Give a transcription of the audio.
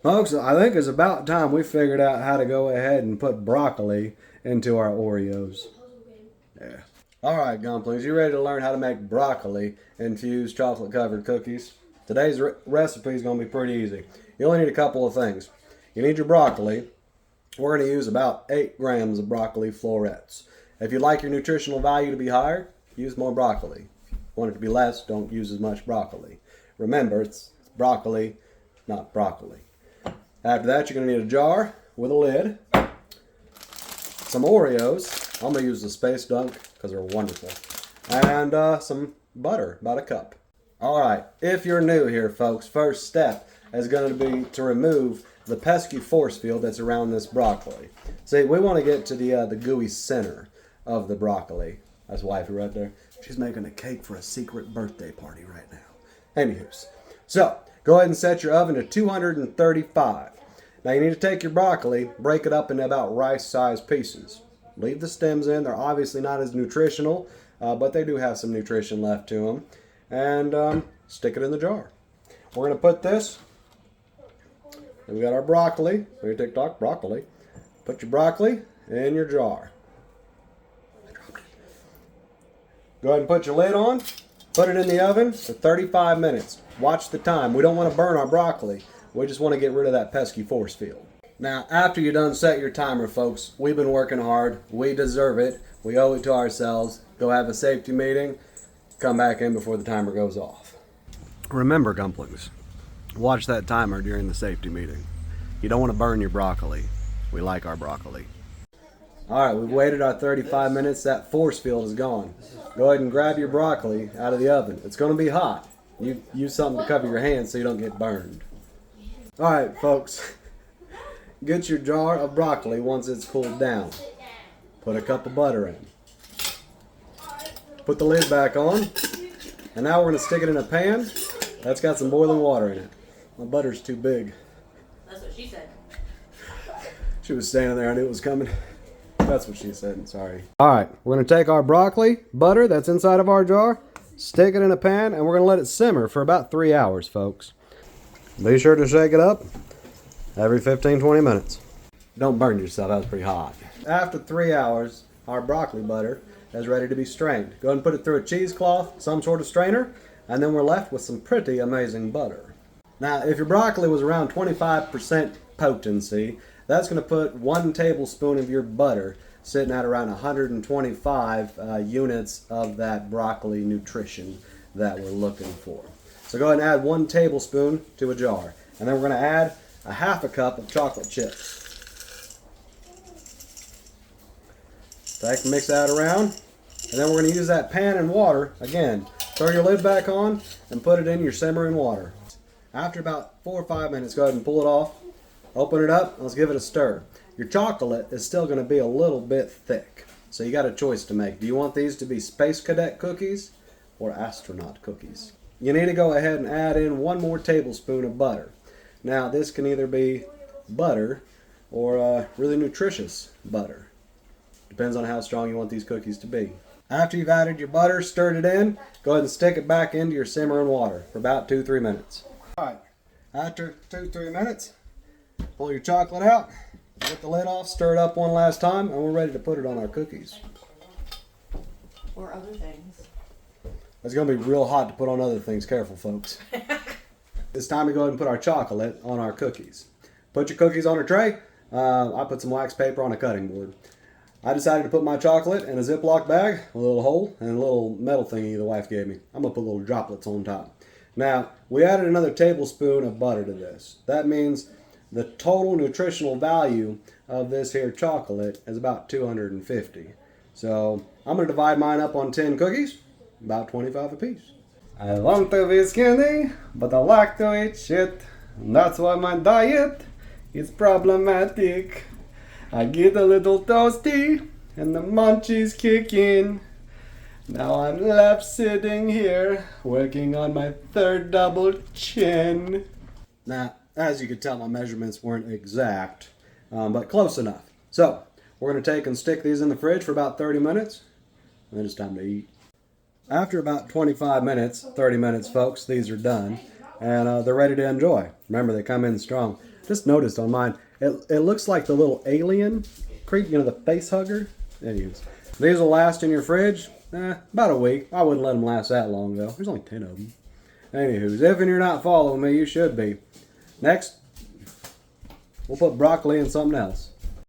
Folks, I think it's about time we figured out how to go ahead and put broccoli into our Oreos. Yeah. Alright, Gumplings, you ready to learn how to make broccoli infused chocolate covered cookies? Today's recipe is going to be pretty easy. You only need a couple of things. You need your broccoli. We're going to use about 8 grams of broccoli florets. If you'd like your nutritional value to be higher, use more broccoli. If you want it to be less, don't use as much broccoli. Remember, it's broccoli, not broccoli. After that, you're going to need a jar with a lid, some Oreos. I'm going to use the Space Dunk because they're wonderful. And some butter, about a cup. Alright, if you're new here, folks, first step is going to be to remove the pesky force field that's around this broccoli. See, we want to get to the gooey center of the broccoli. That's wifey right there. She's making a cake for a secret birthday party right now. Anywho's. So, go ahead and set your oven to 235. Now you need to take your broccoli, break it up into about rice-sized pieces. Leave the stems in. They're obviously not as nutritional, but they do have some nutrition left to them. And stick it in the jar. We're going to put this, and we got our broccoli. Ready to take broccoli. Put your broccoli in your jar. Go ahead and put your lid on. Put it in the oven for 35 minutes. Watch the time. We don't want to burn our broccoli. We just want to get rid of that pesky force field. Now, after you're done, set your timer, folks. We've been working hard. We deserve it. We owe it to ourselves. Go have a safety meeting. Come back in before the timer goes off. Remember, Gumplings, watch that timer during the safety meeting. You don't want to burn your broccoli. We like our broccoli. Alright, we've waited our 35 minutes. That force field is gone. Go ahead and grab your broccoli out of the oven. It's going to be hot. You use something to cover your hands so you don't get burned. Alright, folks. Get your jar of broccoli once it's cooled down. Put a cup of butter in. Put the lid back on. And now we're going to stick it in a pan that's got some boiling water in it. My butter's too big. That's what she said. She was standing there. I knew it was coming. That's what she said. Sorry. Alright, we're going to take our broccoli, butter that's inside of our jar, stick it in a pan, and we're going to let it simmer for about 3 hours, folks. Be sure to shake it up every 15-20 minutes. Don't burn yourself. That was pretty hot. After 3 hours, our broccoli butter is ready to be strained. Go ahead and put it through a cheesecloth, some sort of strainer, and then we're left with some pretty amazing butter. Now, if your broccoli was around 25% potency, that's going to put 1 tablespoon of your butter sitting at around 125 units of that broccoli nutrition that we're looking for. So go ahead and add 1 tablespoon to a jar. And then we're going to add a half a cup of chocolate chips. Mix that around. And then we're going to use that pan and water. Again, throw your lid back on and put it in your simmering water. After about 4 or 5 minutes, go ahead and pull it off. Open it up and let's give it a stir. Your chocolate is still going to be a little bit thick. So you got a choice to make. Do you want these to be Space Cadet cookies or astronaut cookies? You need to go ahead and add in 1 more tablespoon of butter. Now this can either be butter or really nutritious butter. Depends on how strong you want these cookies to be. After you've added your butter, stirred it in, go ahead and stick it back into your simmering water for about 2-3 minutes. Alright, after 2-3 minutes, pull your chocolate out, get the lid off, stir it up one last time, and we're ready to put it on our cookies. Or other things. It's going to be real hot to put on other things. Careful, folks. It's time to go ahead and put our chocolate on our cookies. Put your cookies on a tray. I put some wax paper on a cutting board. I decided to put my chocolate in a Ziploc bag, a little hole, and a little metal thingy the wife gave me. I'm going to put little droplets on top. Now, we added another tablespoon of butter to this. That means the total nutritional value of this here chocolate is about 250. So, I'm going to divide mine up on 10 cookies, about 25 apiece. I want to be skinny, but I like to eat shit. That's why my diet is problematic. I get a little toasty, and the munchies kick in. Now I'm left sitting here, working on my 3rd double chin. Now, as you can tell, my measurements weren't exact, but close enough. So, we're going to take and stick these in the fridge for about 30 minutes, and then it's time to eat. After about 25 minutes, 30 minutes, folks, these are done, and they're ready to enjoy. Remember, they come in strong. Just noticed on mine, it looks like the little alien creep, you know, the face hugger. Anyways, these will last in your fridge about a week. I wouldn't let them last that long though. There's only 10 of them. Anywho's, if you're not following me, you should be. Next, we'll put broccoli in something else.